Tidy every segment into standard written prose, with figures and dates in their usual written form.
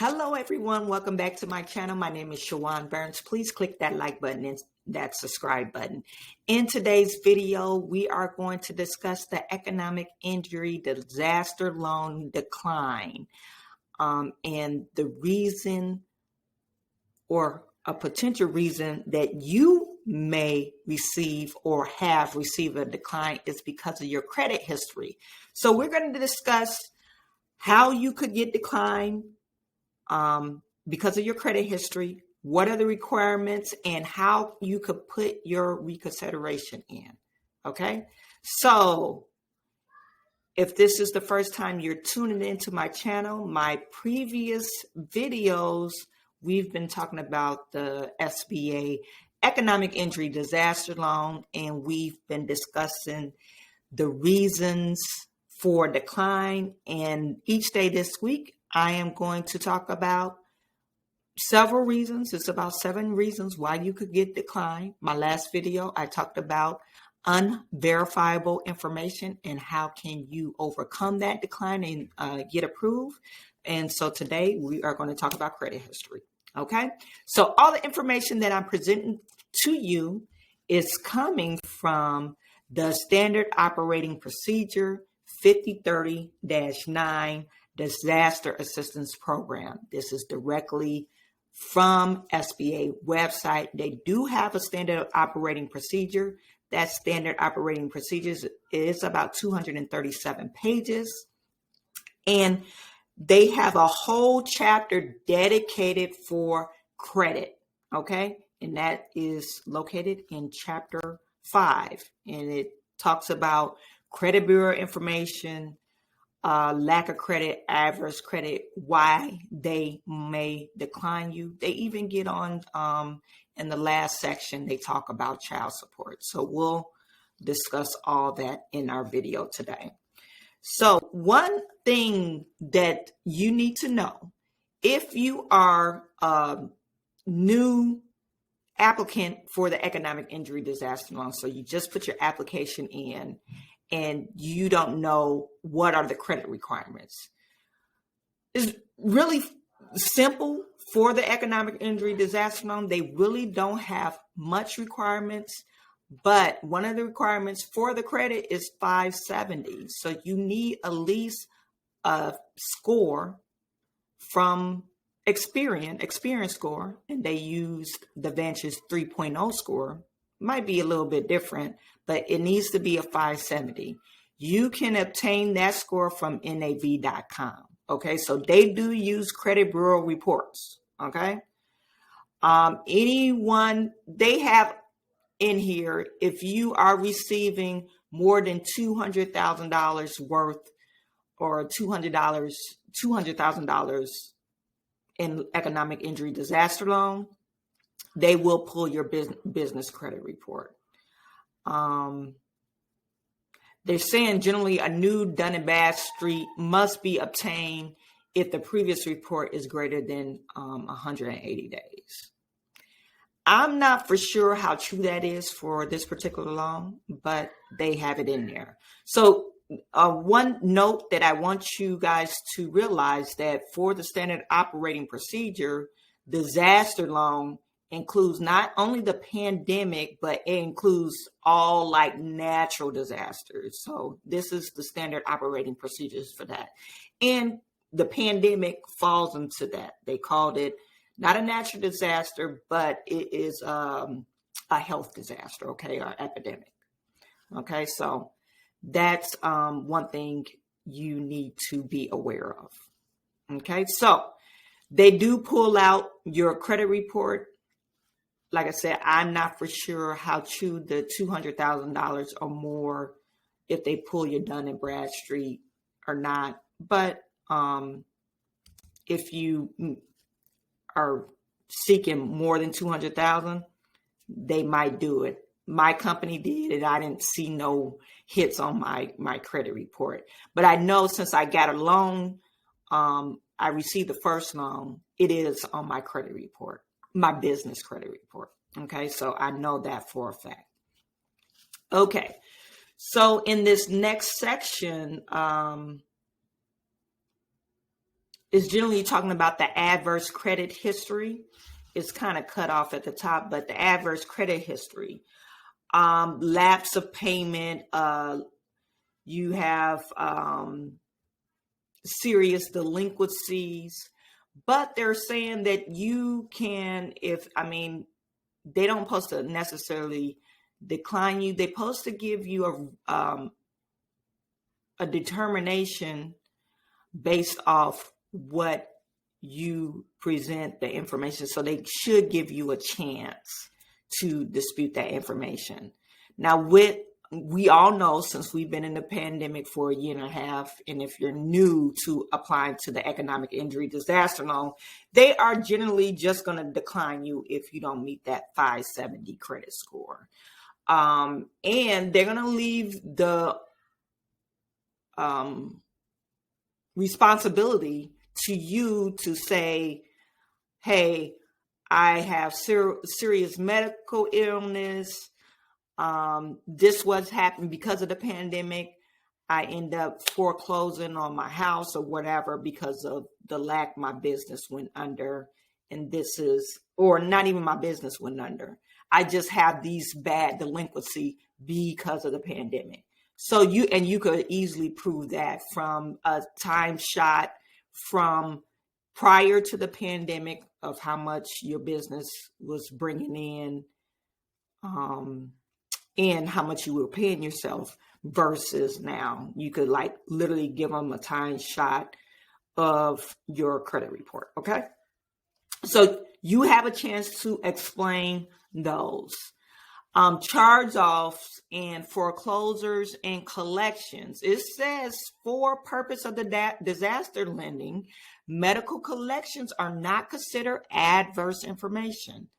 Hello, everyone. Welcome back to my channel. My name is Chawanne Burns. Please click that like button and that subscribe button. In today's video, we are going to discuss the economic injury disaster loan decline and the reason or a potential reason that you may receive or have received a decline is because of your credit history. So we're going to discuss how you could get declined because of your credit history, what are the requirements, and how you could put your reconsideration in. Okay, so if this is the first time you're tuning into my channel, my previous videos, we've been talking about the SBA economic injury disaster loan, and we've been discussing the reasons for decline. And each day this week, I am going to talk about several reasons. It's about 7 reasons why you could get declined. My last video, I talked about unverifiable information and how can you overcome that decline and get approved. And so today we are going to talk about credit history. Okay, so all the information that I'm presenting to you is coming from the Standard Operating Procedure 5030-9 Disaster Assistance Program. This is directly from SBA website. They do have a standard operating procedure. That standard operating procedures is about 237 pages. And they have a whole chapter dedicated for credit. Okay. And that is located in chapter 5. And it talks about credit bureau information, lack of credit, adverse credit, why they may decline you. They even get on, in the last section, they talk about child support. So we'll discuss all that in our video today. So one thing that you need to know, if you are a new applicant for the economic injury disaster loan, so you just put your application in, and you don't know what are the credit requirements. It's really simple for the economic injury disaster loan. They really don't have much requirements, but one of the requirements for the credit is 570. So you need at least a score from experience score, and they used the Vantage 3.0 score. Might be a little bit different, but it needs to be a 570. You can obtain that score from nav.com. Okay, so they do use credit bureau reports. Okay, anyone they have in here, if you are receiving more than $200,000 worth or $200,000 in economic injury disaster loan, they will pull your business credit report. They're saying generally a new Dun & Bradstreet must be obtained if the previous report is greater than 180 days. I'm not for sure how true that is for this particular loan, but they have it in there. So one note that I want you guys to realize that for the standard operating procedure, disaster loan includes not only the pandemic, but it includes all like natural disasters. So this is the standard operating procedures for that. And the pandemic falls into that. They called it not a natural disaster, but it is a health disaster, okay, or epidemic. Okay, so that's one thing you need to be aware of. Okay, so they do pull out your credit report. Like I said, I'm not for sure how true the $200,000 or more, if they pull your Dun & Bradstreet or not. But if you are seeking more than $200,000, they might do it. My company did it. I didn't see no hits on my credit report. But I know since I got a loan, I received the first loan, it is on my credit report. My business credit report. Okay, so I know that for a fact. Okay, so in this next section, is generally talking about the adverse credit history. It's kind of cut off at the top, but the adverse credit history, lapse of payment, you have serious delinquencies, but they're saying that you can, they don't supposed to necessarily decline you. They're supposed to give you a determination based off what you present the information. So they should give you a chance to dispute that information. Now, we all know, since we've been in the pandemic for a year and a half, and if you're new to applying to the economic injury disaster loan, they are generally just going to decline you if you don't meet that 570 credit score. And they're going to leave the responsibility to you to say, hey, I have serious medical illness. This was happening because of the pandemic. I end up foreclosing on my house or whatever because of the lack my business went under. And this is, or not even my business went under. I just have these bad delinquency because of the pandemic. So you could easily prove that from a time shot from prior to the pandemic of how much your business was bringing in, and how much you were paying yourself versus now. You could literally give them a time shot of your credit report. Okay. So you have a chance to explain those. Charge-offs and foreclosures and collections. It says, for purpose of the disaster lending, medical collections are not considered adverse information.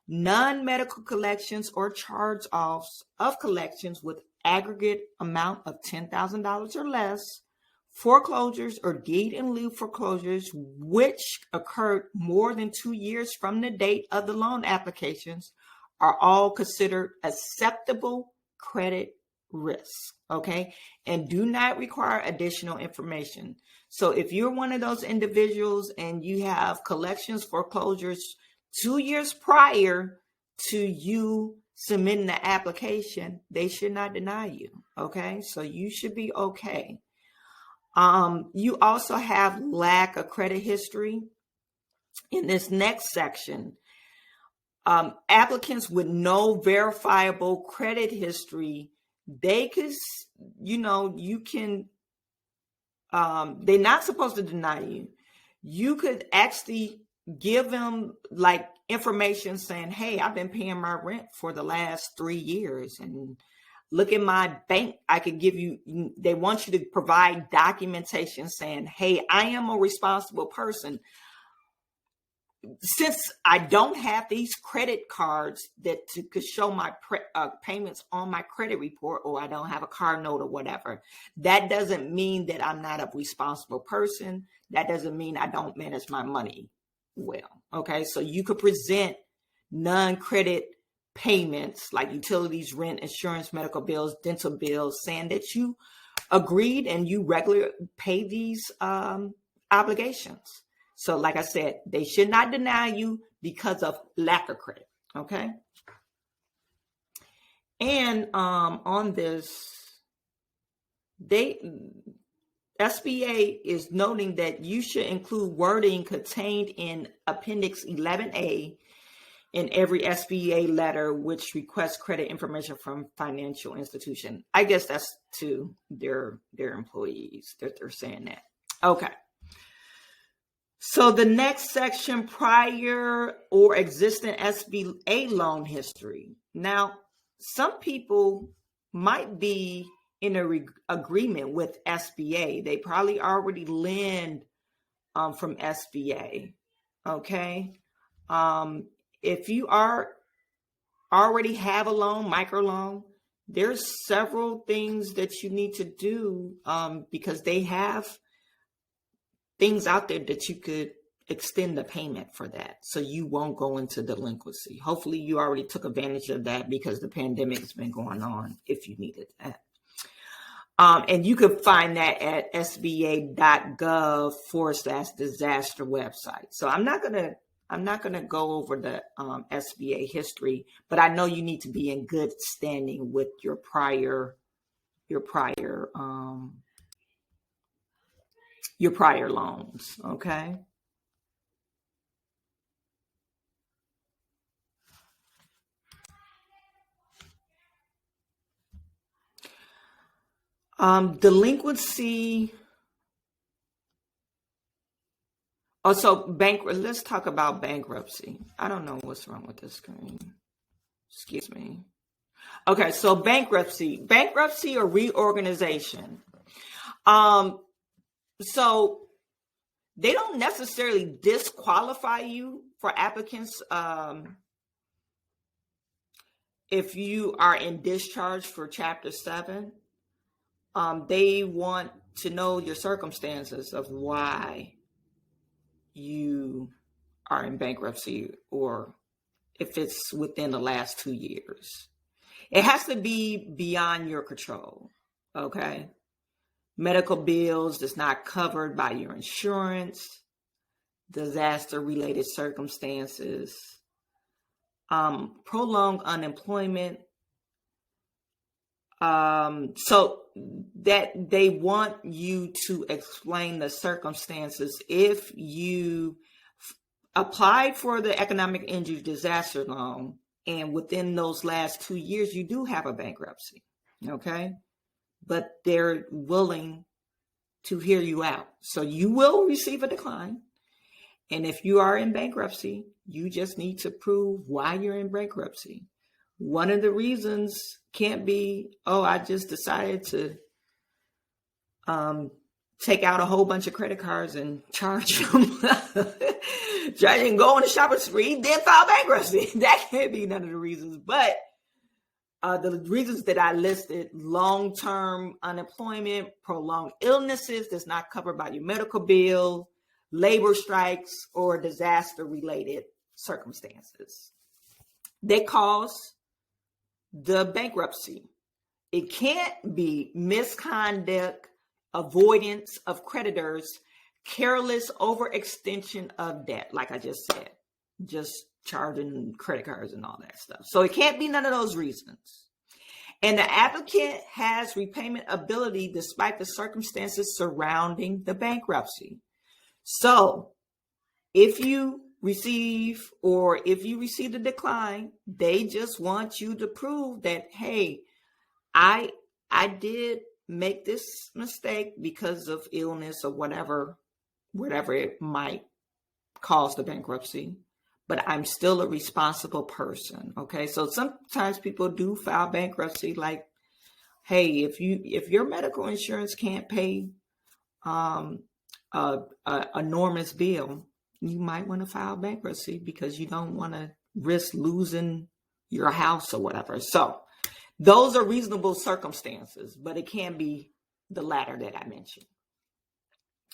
Non-medical collections or charge-offs of collections with aggregate amount of $10,000 or less, foreclosures or deed in lieu foreclosures which occurred more than 2 years from the date of the loan applications are all considered acceptable credit risk, okay? And do not require additional information. So if you're one of those individuals and you have collections, foreclosures 2 years prior to you submitting the application, they should not deny you, okay? So you should be okay. You also have lack of credit history. In this next section, applicants with no verifiable credit history, they could, you can, they're not supposed to deny you. You could actually give them information saying, hey, I've been paying my rent for the last 3 years and look at my bank. I could give you, they want you to provide documentation saying, hey, I am a responsible person. Since I don't have these credit cards that could show my payments on my credit report, or I don't have a car note or whatever, that doesn't mean that I'm not a responsible person. That doesn't mean I don't manage my money well. Okay, so you could present non-credit payments like utilities, rent, insurance, medical bills, dental bills, saying that you agreed and you regularly pay these obligations. So like I said, they should not deny you because of lack of credit, okay? And on this, SBA is noting that you should include wording contained in Appendix 11A in every SBA letter which requests credit information from financial institution. I guess that's to their employees that they're saying that. Okay. So the next section, prior or existing SBA loan history. Now, some people might be in an agreement with SBA. They probably already lend from SBA, okay? If you already have a loan, microloan, there's several things that you need to do because they have things out there that you could extend the payment for that, so you won't go into delinquency. Hopefully you already took advantage of that because the pandemic has been going on if you needed that. And you can find that at sba.gov/disaster website. So I'm not gonna go over the SBA history, but I know you need to be in good standing with your prior loans. Okay. Delinquency. Oh, so let's talk about bankruptcy. I don't know what's wrong with this screen. Excuse me. Okay, so bankruptcy or reorganization. So they don't necessarily disqualify you for applicants if you are in discharge for Chapter 7. They want to know your circumstances of why you are in bankruptcy, or if it's within the last 2 years. It has to be beyond your control, okay? Medical bills that's not covered by your insurance, disaster-related circumstances, prolonged unemployment. So that they want you to explain the circumstances if you applied for the economic injury disaster loan and within those last 2 years you do have a bankruptcy, okay? But they're willing to hear you out. So you will receive a decline. And if you are in bankruptcy, you just need to prove why you're in bankruptcy. One of the reasons can't be, oh, I just decided to take out a whole bunch of credit cards and charge them, and go on a shopping spree, then file bankruptcy. That can't be none of the reasons. But the reasons that I listed: long-term unemployment, prolonged illnesses that's not covered by your medical bill, labor strikes, or disaster-related circumstances. They cause the bankruptcy. It can't be misconduct, avoidance of creditors, careless overextension of debt, like I just said, just charging credit cards and all that stuff. So it can't be none of those reasons. And the applicant has repayment ability despite the circumstances surrounding the bankruptcy. So if you receive the decline, they just want you to prove that, hey, I did make this mistake because of illness or whatever it might cause the bankruptcy, but I'm still a responsible person. Okay. So sometimes people do file bankruptcy like, hey, if your medical insurance can't pay a enormous bill, you might want to file bankruptcy because you don't want to risk losing your house or whatever. So those are reasonable circumstances, but it can be the latter that I mentioned.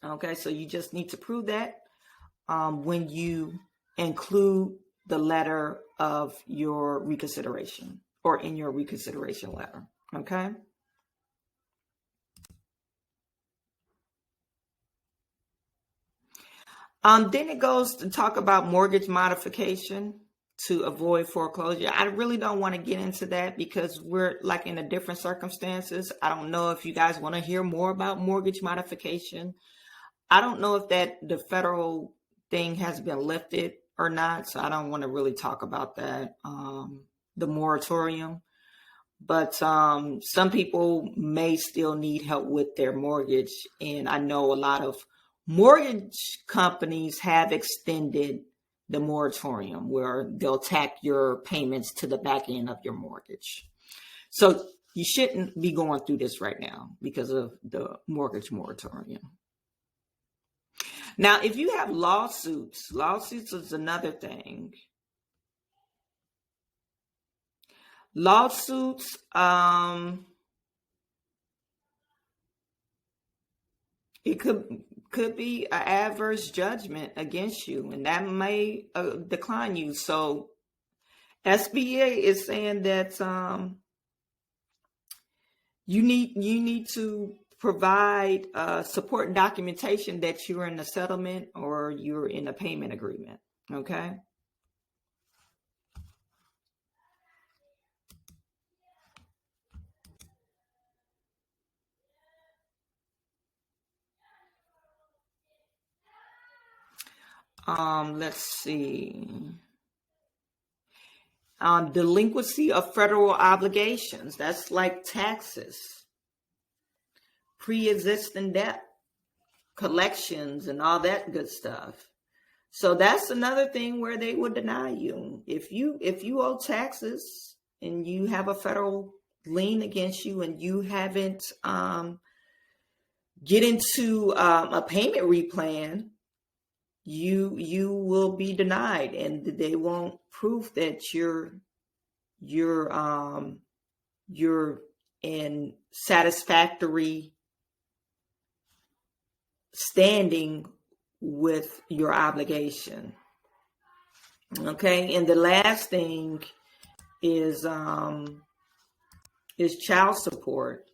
Okay, so you just need to prove that when you include the letter of your reconsideration or in your reconsideration letter. Okay. Then it goes to talk about mortgage modification to avoid foreclosure. I really don't want to get into that because we're like in a different circumstances. I don't know if you guys want to hear more about mortgage modification. I don't know if the federal thing has been lifted or not, so I don't want to really talk about that, the moratorium. But some people may still need help with their mortgage, and I know a lot of mortgage companies have extended the moratorium where they'll tack your payments to the back end of your mortgage. So you shouldn't be going through this right now because of the mortgage moratorium. Now, if you have lawsuits is another thing. Lawsuits, it could be an adverse judgment against you, and that may decline you. So SBA is saying that You need to provide support and documentation that you're in a settlement or you're in a payment agreement. Okay. Let's see. Delinquency of federal obligations. That's like taxes, pre-existing debt, collections, and all that good stuff. So that's another thing where they would deny you. If you owe taxes and you have a federal lien against you and you haven't get into a payment replan, you will be denied, and they won't prove that you're in satisfactory standing with your obligation. Okay, and the last thing is child support.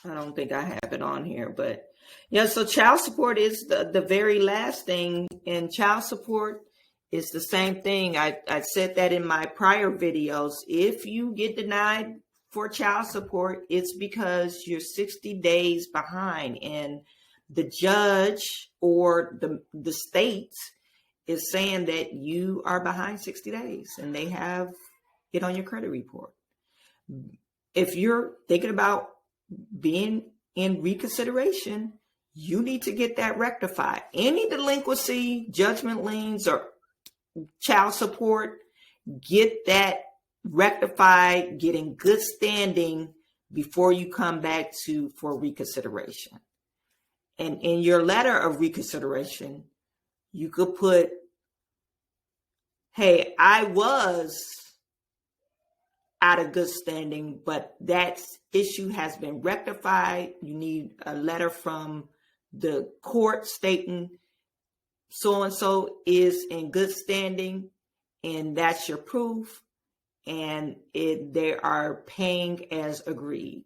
I don't think I have it on here, but yeah, so child support is the very last thing, and child support is the same thing. I said that in my prior videos. If you get denied for child support, it's because you're 60 days behind, and the judge or the state is saying that you are behind 60 days, and they have it on your credit report. If you're thinking about being in reconsideration, you need to get that rectified. Any delinquency, judgment liens, or child support, get that rectified, get in good standing before you come back for reconsideration. And in your letter of reconsideration, you could put, hey, I was out of good standing, but that issue has been rectified. You need a letter from the court stating so-and-so is in good standing, and that's your proof, and they are paying as agreed.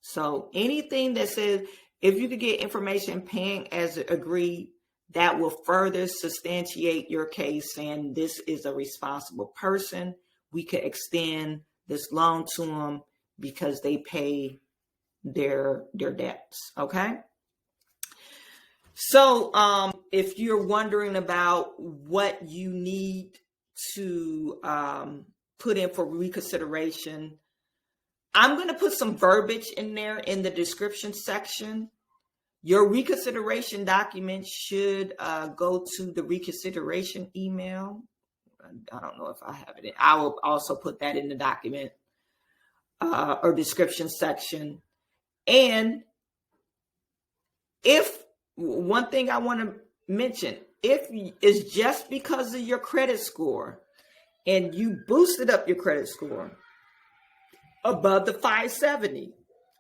So anything that says, if you could get information paying as agreed, that will further substantiate your case, and this is a responsible person. We could extend this loan to them because they pay their debts. Okay. So if you're wondering about what you need to put in for reconsideration, I'm going to put some verbiage in there in the description section. Your reconsideration document should go to the reconsideration email. I don't know if I have it. I will also put that in the document or description section. And if one thing I want to mention, if it's just because of your credit score and you boosted up your credit score above the 570,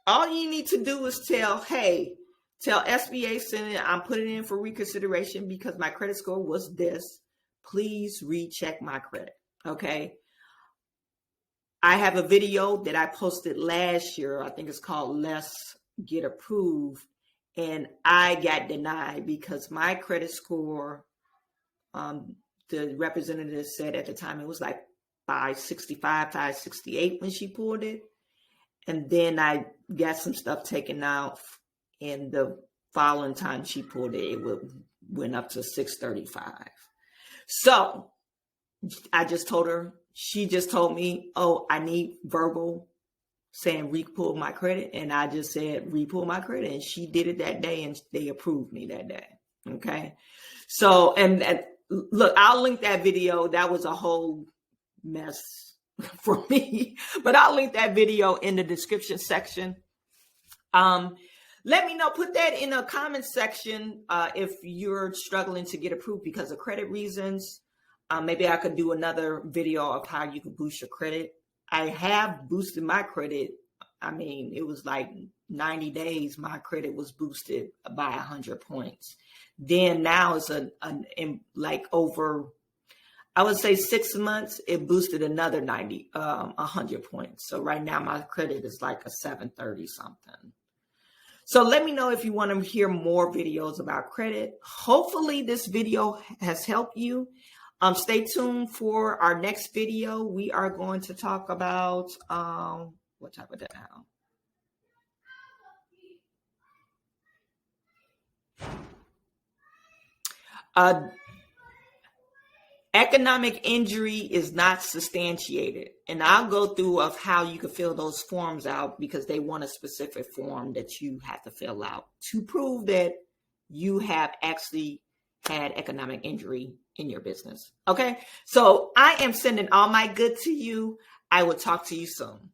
all you need to do is tell SBA Senate, I'm putting in for reconsideration because my credit score was this. Please recheck my credit. Okay. I have a video that I posted last year. I think it's called Let's Get Approved. And I got denied because my credit score, the representative said at the time it was like 565, 568 when she pulled it. And then I got some stuff taken out, and the following time she pulled it, went up to 635. So I just told her, she just told me, oh, I need verbal saying re-pull my credit. And I just said, re-pull my credit. And she did it that day, and they approved me that day. Okay. So, and look, I'll link that video. That was a whole mess for me, but I'll link that video in the description section. Let me know, put that in a comment section if you're struggling to get approved because of credit reasons. Maybe I could do another video of how you can boost your credit. I have boosted my credit. I mean, it was like 90 days, my credit was boosted by 100 points. Then now it's like over, I would say 6 months, it boosted another 100 points. So right now my credit is like a 730 something. So let me know if you want to hear more videos about credit. Hopefully this video has helped you. Stay tuned for our next video. We are going to talk about, what type of that now? Economic injury is not substantiated. And I'll go through of how you can fill those forms out, because they want a specific form that you have to fill out to prove that you have actually had economic injury in your business. Okay, so I am sending all my good to you. I will talk to you soon.